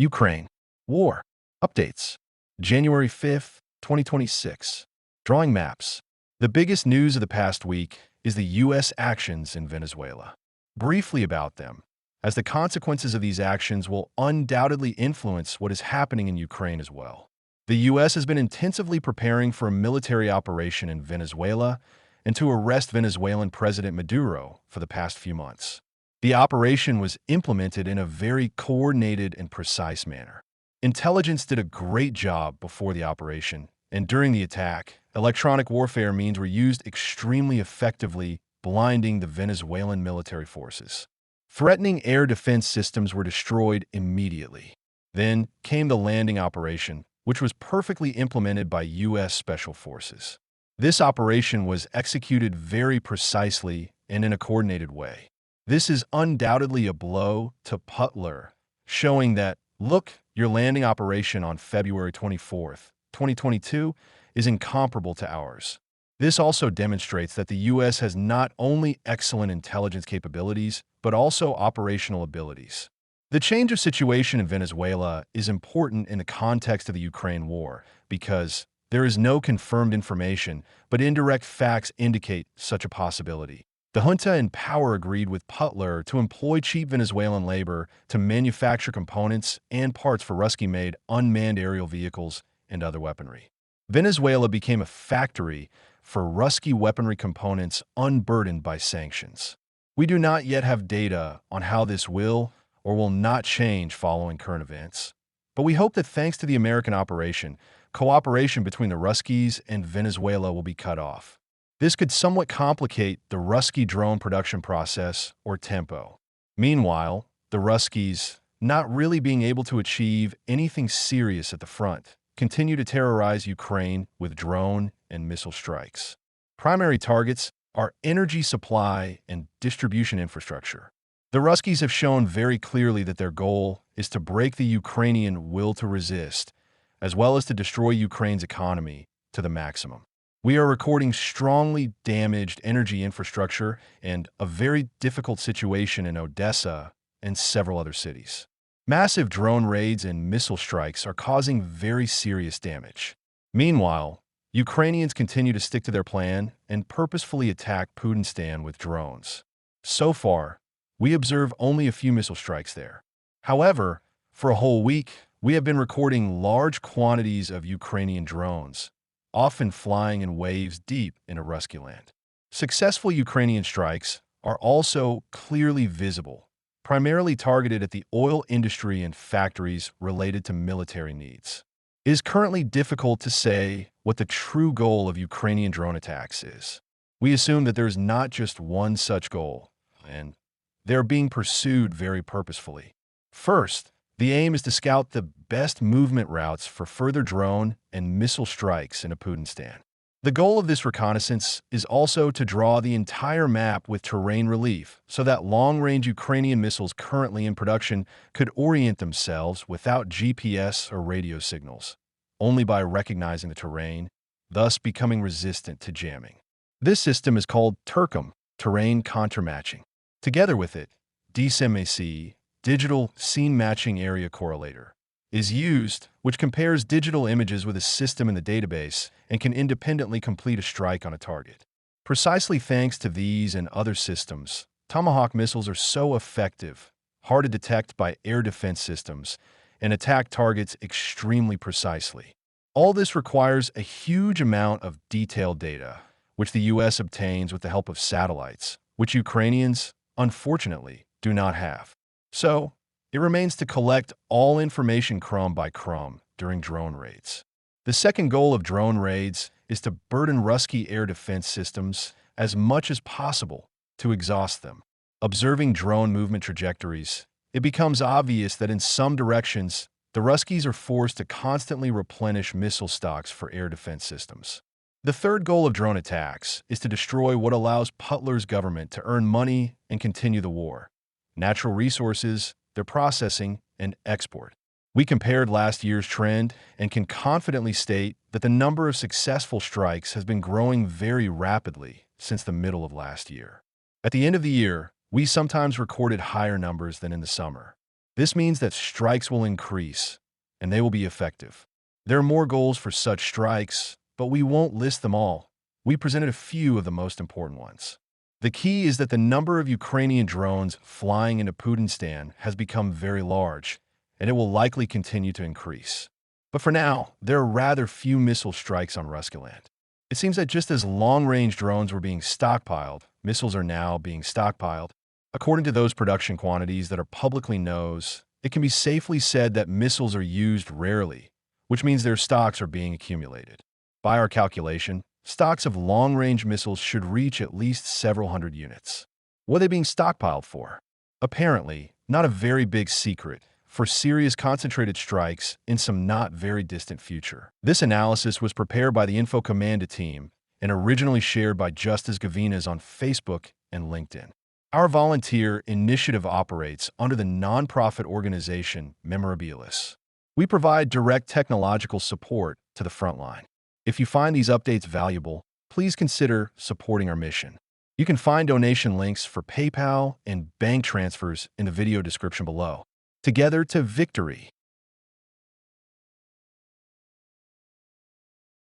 Ukraine. War. Updates. January 5th, 2026. Drawing maps. The biggest news of the past week is the U.S. actions in Venezuela. Briefly about them, as the consequences of these actions will undoubtedly influence what is happening in Ukraine as well. The U.S. has been intensively preparing for a military operation in Venezuela and to arrest Venezuelan President Maduro for the past few months. The operation was implemented in a very coordinated and precise manner. Intelligence did a great job before the operation, and during the attack, electronic warfare means were used extremely effectively, blinding the Venezuelan military forces. Threatening air defense systems were destroyed immediately. Then came the landing operation, which was perfectly implemented by U.S. Special Forces. This operation was executed very precisely and in a coordinated way. This is undoubtedly a blow to Putin, showing that, look, your landing operation on February 24th, 2022 is incomparable to ours. This also demonstrates that the U.S. has not only excellent intelligence capabilities, but also operational abilities. The change of situation in Venezuela is important in the context of the Ukraine war because there is no confirmed information, but indirect facts indicate such a possibility. The junta in power agreed with Putin to employ cheap Venezuelan labor to manufacture components and parts for Ruski-made unmanned aerial vehicles and other weaponry. Venezuela became a factory for Ruski weaponry components unburdened by sanctions. We do not yet have data on how this will or will not change following current events. But we hope that thanks to the American operation, cooperation between the Ruskies and Venezuela will be cut off. This could somewhat complicate the Ruski drone production process, or tempo. Meanwhile, the Ruskies, not really being able to achieve anything serious at the front, continue to terrorize Ukraine with drone and missile strikes. Primary targets are energy supply and distribution infrastructure. The Ruskies have shown very clearly that their goal is to break the Ukrainian will to resist, as well as to destroy Ukraine's economy to the maximum. We are recording strongly damaged energy infrastructure and a very difficult situation in Odessa and several other cities. Massive drone raids and missile strikes are causing very serious damage. Meanwhile, Ukrainians continue to stick to their plan and purposefully attack Putin with drones. So far, we observe only a few missile strikes there. However, for a whole week, we have been recording large quantities of Ukrainian drones, often flying in waves deep into Ruski land. Successful Ukrainian strikes are also clearly visible, primarily targeted at the oil industry and factories related to military needs. It is currently difficult to say what the true goal of Ukrainian drone attacks is. We assume that there is not just one such goal, and they are being pursued very purposefully. First, the aim is to scout the best movement routes for further drone and missile strikes in Putin. The goal of this reconnaissance is also to draw the entire map with terrain relief so that long-range Ukrainian missiles currently in production could orient themselves without GPS or radio signals, only by recognizing the terrain, thus becoming resistant to jamming. This system is called TERCOM, terrain countermatching. Together with it, DSMAC, Digital Scene Matching Area Correlator, is used, which compares digital images with a system in the database and can independently complete a strike on a target. Precisely thanks to these and other systems, Tomahawk missiles are so effective, hard to detect by air defense systems, and attack targets extremely precisely. All this requires a huge amount of detailed data, which the U.S. obtains with the help of satellites, which Ukrainians, unfortunately, do not have. So, it remains to collect all information crumb by crumb during drone raids. The second goal of drone raids is to burden Ruski air defense systems as much as possible to exhaust them. Observing drone movement trajectories, it becomes obvious that in some directions, the Ruskies are forced to constantly replenish missile stocks for air defense systems. The third goal of drone attacks is to destroy what allows Putin's government to earn money and continue the war: natural resources, their processing, and export. We compared last year's trend and can confidently state that the number of successful strikes has been growing very rapidly since the middle of last year. At the end of the year, we sometimes recorded higher numbers than in the summer. This means that strikes will increase, and they will be effective. There are more goals for such strikes, but we won't list them all. We presented a few of the most important ones. The key is that the number of Ukrainian drones flying into Putinistan has become very large, and it will likely continue to increase. But for now, there are rather few missile strikes on Russian land. It seems that just as long-range drones were being stockpiled, missiles are now being stockpiled. According to those production quantities that are publicly known, it can be safely said that missiles are used rarely, which means their stocks are being accumulated. By our calculation, stocks of long-range missiles should reach at least several hundred units. What are they being stockpiled for? Apparently, not a very big secret, for serious concentrated strikes in some not very distant future. This analysis was prepared by the Info Commanda team and originally shared by Justas Gavinas on Facebook and LinkedIn. Our volunteer initiative operates under the nonprofit organization Memorabilis. We provide direct technological support to the front line. If you find these updates valuable, please consider supporting our mission. You can find donation links for PayPal and bank transfers in the video description below. Together to victory!